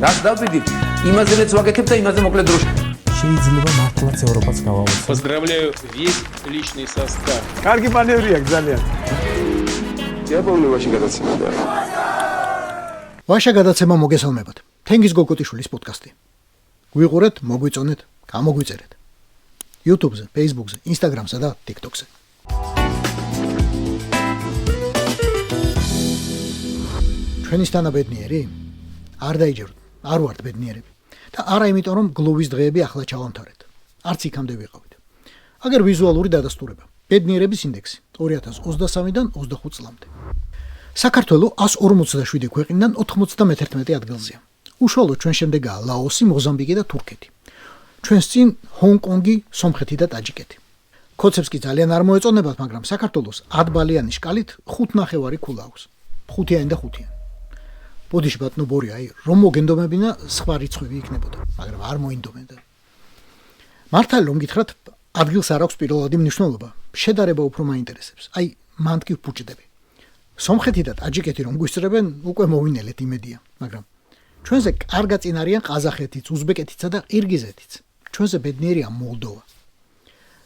რას დავბედით? იმაზე რაც ვაკეთებ და იმაზე მოკლედ დროში. შეიძლება მართლაც ევროპაც გავავოცოთ. Поздравляю весь личный состав. კარგი მანევრია ძალიან. დიაპოვნებაში გადაცემაა. ვაშა გადაცემა მოგესალმებათ. თენგიზ გოგოტიშვილის პოდკასტი. გვიყურეთ, მოგვიწონეთ, გამოგვიწერეთ. YouTube-ზე, Facebook-ზე, Instagram-სა და TikTok-ზე. ჩვენისთანა ბედნიერი? არ დაიჯეროთ, არ ვართ ბედნიერები. და არა იმიტომ, რომ გლოვის დღეები ახლა ჩავამთავრეთ. არც იქამდე ვიყავით. აგერ ვიზუალური დადასტურება. ბედნიერების ინდექსი 2023-დან 25 წლამდე. საქართველოს 147 ქვეყნიდან 91 ადგილზეა. უშუალოდ ჩვენ შემდეგაა ლაოსი, მოზამბიკი და თურქეთი. ჩვენს წინ ჰონკონგი, სომხეთი და ტაჯიკეთი. კოცებს კი ძალიან არ მოეწონებათ, მაგრამ საქართველოს 10 ბალიანი შკალით 5.5 ქულა აქვს. 5-იანი და 5-იანი. ბოდიში ბატონო ბორია, რომ მოგენდომებინა სხვა რიცხვები იქნებოდა, მაგრამ არ მოინდომენდა. მართალი რომ გითხრათ, ადგილს არ აქვს პირველადი მნიშვნელობა, შედარება უფრო მაინტერესებს. მან კი ვფუჭდები. სომხეთი და ტაჯიკეთი რომ გვისწრებენ, უკვე მოვინელეთ იმედია, მაგრამ ჩვენზე კარგად წინ არიან ყაზახეთიც, უზბეკეთიცა და ყირგიზეთიც. ჩვენზე ბედნიერია მოლდოვა.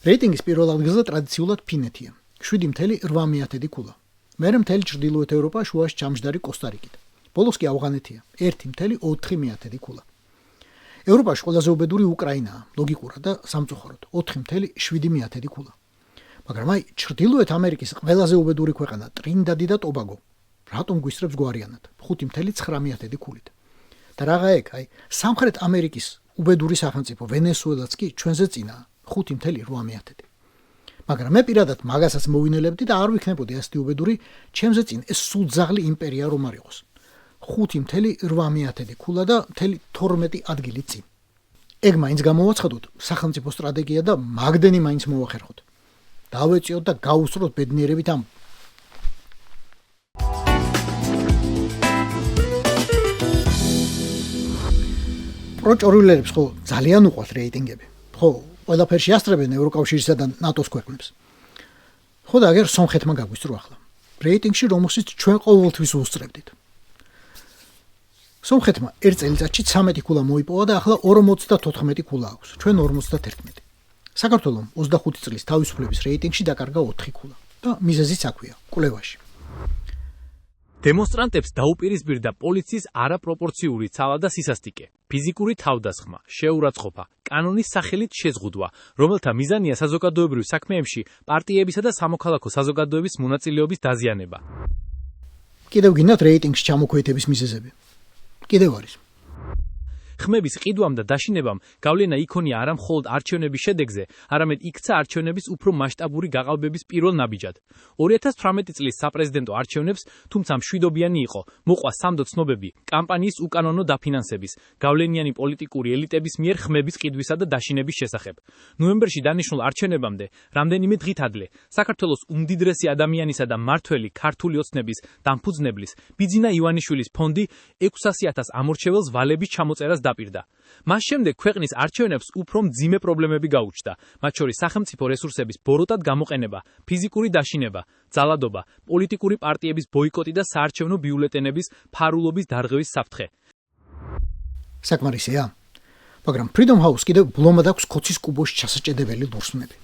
რეიტინგის პირველ ადგილზე ტრადიციულად ფინეთია, 7.8 ქულა. მერე მთელი ჩრდილოეთ ევროპა, შუაში ჩამჯდარი კოსტა-რიკით. ბოლოს კი ავღანეთია, 1.4 ქულა. ევროპაში ყველაზე უბედური უკრაინაა, ლოგიკურად და სამწუხაროდ, 4.7 ქულა. მაგრამ ჩრდილოეთ ამერიკის ყველაზე უბედური ქვეყანა ტრინიდადი და ტობაგო, რატომ გვისწრებს გვარიანად, 5.9 ქულით. და რაღა ეგ, სამხრეთ ამერიკის უბედური სახელმწიფო ვენესუელაც კი ჩვენზე წინაა, 5.8. მაგრამ მე პირადად მაგასაც მოვინელებდი და არ ვიქნებოდი ასეთი უბედური, ჩემზე წინ ეს სულ ძაღლი იმპერია რომ არ იყოს. 5.8 ქულა და 12 ადგილი წინ. ეგ მაინც გამოვაცხადოთ სახელმწიფო სტრატეგია და მაგდენი მაინც მოვახერხოთ. დავეწიოთ და გავუსწროთ ბედნიერებით ამ პროჭორულებს ხო ძალიან უყვართ რეიტინგები. ხო, ყველაფერში ასწრებენ ევროკავშირსა და ნატოს ქვეყნებს. ხო და აგერ სომხეთმა გაგვისწრო ახლა. რეიტინგში რომელშიც ჩვენ ყოველთვის უსწრებდით. სომხეთმა ერთ წელიწადში 13 ქულა მოიპოვა და ახლა 54 ქულა აქვს. ჩვენ 51. საქართველოს 25 წლის თავისუფლების რეიტინგში დაკარგა 4 ქულა და მიზეზიც აქვეა, კვლევაში. დემონსტრანტებს დაუპირისპირდა პოლიციის არაპროპორციული ცალა და სისასტიკე, ფიზიკური თავდასხმა, შეურაცხყოფა, კანონის სახელით შეზღუდვა, რომელთა მიზანია საზოგადოებრივ საქმეებში პარტიებისა და სამოქალაქო საზოგადოების მონაწილეობის დაზიანება. კიდევ გინდათ რეიტინგში ჩამოქვეითების მიზეზები? კიდევ არის. ხმების ყიდვამ და დაშინებამ გავლენა იქონია არა მხოლოდ არჩევნების შედეგზე, არამედ იქცა არჩევნების უფრო მასშტაბური გაყალბების პირველ ნაბიჯად. 2018 წლის საპრეზიდენტო არჩევნებს, თუმცა მშვიდობიანი იყო, მოყვა სამდო ცნობები კამპანიის უკანონო დაფინანსების, გავლენიანი პოლიტიკური ელიტების მიერ ხმების ყიდვისა და დაშინების შესახებ. ნოემბერში დანიშნულ არჩევნებამდე, რამდენიმე დღით ადლე, საქართველოს უმდიდრესი ადამიანისა და მართველი ქართული ოცნების დამფუძნებლის ბიძინა ივანიშვილის ფონდი 600.000 ამორჩეველს ვალების ჩამოწერას დაპირდა. მას შემდეგ ქვეყნის არჩევნებს უფრო მძიმე პრობლემები გაუჩნდა, მათ შორის სახელმწიფო რესურსების ბოროტად გამოყენება, ფიზიკური დაშინება, ძალადობა, პოლიტიკური პარტიების ბოიკოტი და საარჩევნო ბიულეტენების ფარულობის დარღვევის საფრთხე. საკმარისია? მაგრამ Freedom House კიდევ ბლომად აქვს ქოცის კუბოში ჩასაჭედებელი ლურსმნები.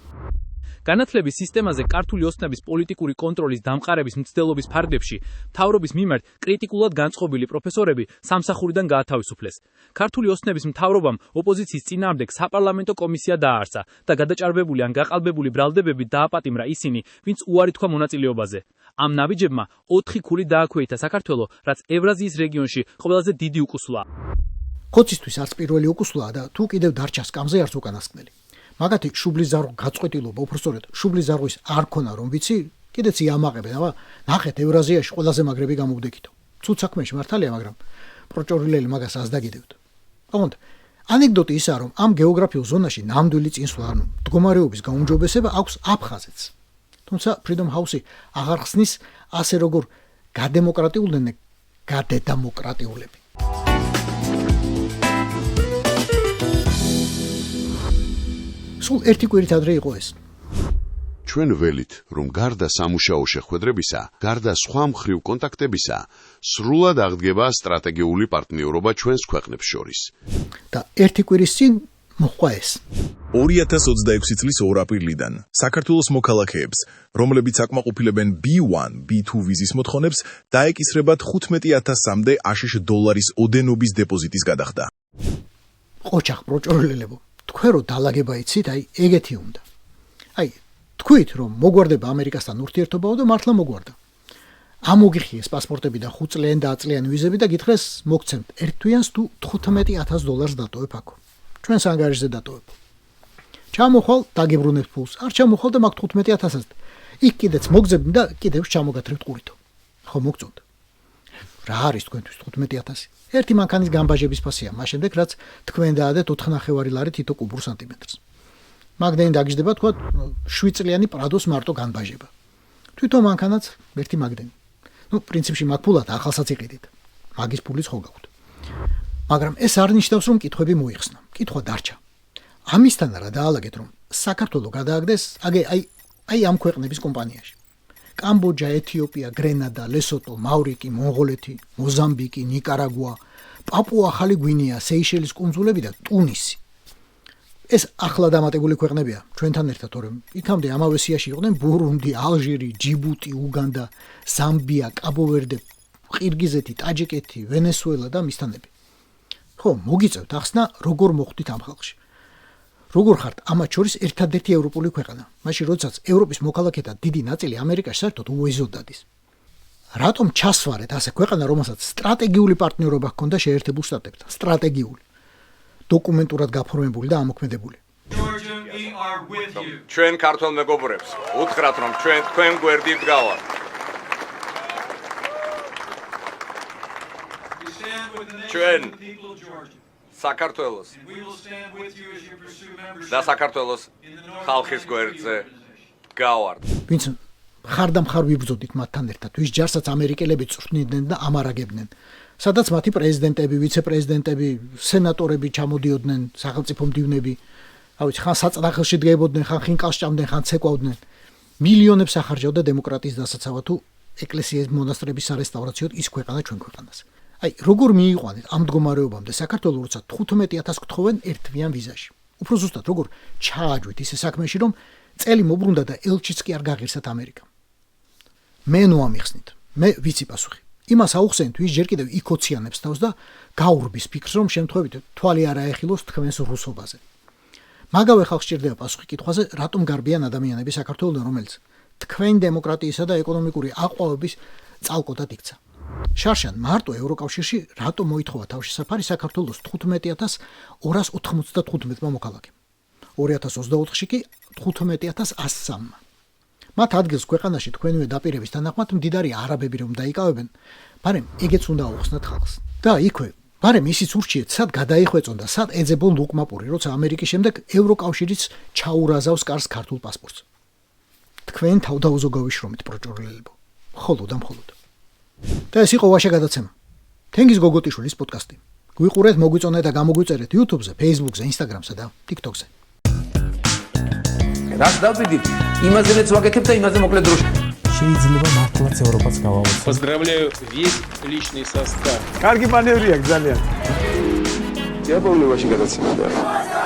განათლების სისტემაზე ქართული ოცნების პოლიტიკური კონტროლის დამყარების მცდელობის ფარგლებში მთავრობის მიმართ კრიტიკულად განწყობილი პროფესორები სამსახურიდან გაათავისუფლეს. ქართული ოცნების მთავრობამ ოპოზიციის წინააღმდეგ საპარლამენტო კომისია დააარსა და გადაჭარბებული ან გაყალბებული ბრალდებები დააპატიმრა ისინი, ვინც უარი თქვა მონაწილეობაზე. ამ ნაბიჯებმა 4 ქული დააქვეითა საქართველო, რაც ევრაზიის რეგიონში ყველაზე დიდი უკუსლაა. ხოცისთვის არც პირველი უკუსლაა და თუ კიდევ დარჩა სკამზე არც უკანასკნელი. მაგათი შუბლის ზარღვა გაწყვეტილობა, უბრალოდ შუბლის ზარღვის არ ქონა რომ ვიცი, კიდეც იამაყებენ, ნახეთ ევრაზიაში ყველაზე მაგრები გამოვდექითო. ცუდ საქმეში მართალია, მაგრამ პროჭორულელი მაგას ასდაგიდევთ. თუმცა ანეკდოტი ისაა, რომ ამ გეოგრაფიულ ზონაში ნამდვილი წინსვლა, მდგომარეობის გაუმჯობესება აქვს აფხაზეთს. თუმცა Freedom House-ი აღარ ხსნის ასე როგორ გადემოკრატიულდნენ გადედემოკრატიულები. სულ ერთი კვირით ადრე იყო ეს. ჩვენ ველით, რომ გარდა სამუშაო შეხვედრებისა, გარდა სხვა მხრივ კონტაქტებისა, სრულად აღდგება სტრატეგიული პარტნიორობა ჩვენს ქვეყნებს შორის. და ერთი კვირის წინ მოხდა ეს. 2026 წლის 2 აპრილიდან საქართველოს მოქალაქეებს, რომლებიც აკმაყოფილებენ B1, B2 ვიზის მოთხოვნებს, დაეკისრებათ $15,000-მდე აშშ დოლარის ოდენობის დეპოზიტის გადახდა. ყოჩახ პროჭორელებო, თქვენ რო დალაგება იცით, ეგეთი უნდა. თქვით რომ მოგვარდება ამერიკასთან ურთიერთობაო და მართლა მოგვარდა. ამოგიხიეს პასპორტები და 5 წლიანი და 10 წლიანი ვიზები და გითხრეს მოგცემთ ერთ თვიანს თუ $15,000 დატოვებ აქ. ჩვენს ანგარიშზე დატოვებ. ჩამოხვალ დაგებრუნებ ფულს. არ ჩამოხვალ და მაგ 15,000-ს. იქ კიდეც მოგძებნი და კიდევ ჩამოგათრებთ ყურითო. ხო მოგწონთ. რა არის თქვენთვის 15,000? ერთი მანქანის გამბაჟების ფასია, მას შემდეგ რაც თქვენ დაადეთ 4.5 ლარი თითო კუბურ სანტიმეტრს. მაგდენი დაგიждდება თქვა 7 წლიანი პრადოს მარტო განბაჟება. თვითონ მანქანაც ერთი მაგდენი. პრინციპში მაგ ფულად ახალსაც იყიდით. მაგის ფულიც ხო გაქვთ. მაგრამ ეს არ ნიშნავს რომ კითხვები მოიხსნა. კითხვა დარჩა. ამისთან რა დაალაგეთ რომ საქართველოს გადააგდეს ამ ქვეყნების კომპანიაში. კამბოჯა, ეთიოპია, გრენადა, ლესოტო, მავრიკი, მონღოლეთი, მოზამბიკი, ნიკარაგუა, პაპუა ახალი გვინეა, სეიშელის კუნძულები და ტუნისი. ეს ახლა დამატებული ქვეყნებია ჩვენთან ერთად, თორემ იქამდე ამავე სიაში იყვნენ ბურუნდი, ალჟირი, ჯიბუტი, უგანდა, ზამბია, კაბო-ვერდე, ყირგიზეთი, ტაჯიკეთი, ვენესუელა და მისთანები. ხო, მოგიწევთ ახსნა, როგორ მოხვდით ამ ხალხში. როგორ ხართ ამათ შორის ერთადერთი ევროპული ქვეყანა, მაშინ როდესაც ევროპის მოქალაქეთა დიდი ნაწილი ამერიკაში საერთოდ უეიზოდ დადის. რატომ ჩასვარეთ ასე ქვეყანა, რომელსაც სტრატეგიული პარტნიორობა ჰქონდა შეერთებულ შტატებთან, სტრატეგიული, დოკუმენტურად გაფორმებული და ამოქმედებული. ჩვენ ქართულ მეგობრებს უთხრათ, რომ თქვენ გვერდით გავართ. ჩვენ საქართველოს და საქართველოს ხალხის გვერდზე გავართ. ვინც ხარ ვიბრძოდით მათთან ერთად, ვის ჯარსაც ამერიკელები წვრთნიდნენ და ამარაგებდნენ. სადაც მათი პრეზიდენტები, ვიცე-პრეზიდენტები, სენატორები ჩამოდიოდნენ, სახელმწიფო მდივნები, ხან საწნახელში დგებოდნენ, ხან ხინკალს ჭამდნენ, ხან ცეკვავდნენ. მილიონებს ახარჯავდა დემოკრატიის დასაცავად თუ ეკლესიის მონასტრების სარესტავრაციოდ ის ქვეყანა ჩვენ ქვეყანას. როგორ მიიყვანეთ ამ მდგომარეობამდე საქართველოს, როცა 15,000 გთხოვენ ერთ თვიან ვიზაში. უფრო ზუსტად როგორ ჩააჯვით ისე საქმეში, რომ წელი მოbrunდა და ელჩიც კი არ გაღირსათ ამერიკამ. მე ნუ ამიხსნით. მე ვიცი პასუხი. იმას აუხსენით, ვის ჯერ კიდევ იქოციანებს თავს და გაურბის ფიქრს, რომ შემთხვევით თვალი არ აეხილოს თქვენს რუსობაზე. მაგავე ხალხს სჭირდება პასუხი კითხვაზე, რატომ გარბიან ადამიანები საქართველოს, რომელიც თქვენ დემოკრატიისა და ეკონომიკური აყვავების წალკოდად იქცა. შარშან მარტო ევროკავშირში რატომ მოითხოვა თავშესაფარი საქართველოს 15,295 მოქალაქემ. 2024-ში კი 15,103-მა. მათ ადგილს ქვეყანაში თქვენივე დაპირების თანახმად მდიდარი არაბები რომ დაიკავებენ, მაგრამ ეგეც უნდა აუხსნათ ხალხს. და იქვე, მაგრამ ისიც ურჩიეთ, სად გადაიხვეწონ და სად ეძებონ ლუკმაპური, როცა ამერიკის შემდეგ ევროკავშირიც ჩაურაზავს კარს ქართულ პასპორტს. თქვენ თავდაუზოგავიშრომით პროჭორელებო. მხოლოდ და მხოლოდ. და ეს იყო ვაშა გადაცემა. თენგიზ გოგოტიშვილის პოდკასტი. გვიყურეთ, მოგვიწონეთ და გამოგვიწერეთ YouTube-ზე, Facebook-ზე, Instagram-ზე და TikTok-ზე. რას დავიდით? იმაზე მეც ვაგეთებ და იმაზე მოკლედ დროში. შეიძლება მართლაც ევროპას გავავოცოთ. Поздравляю весь личный состав. კარგი მანევრია ძალიან. Я помню, ვაში გადაცემა.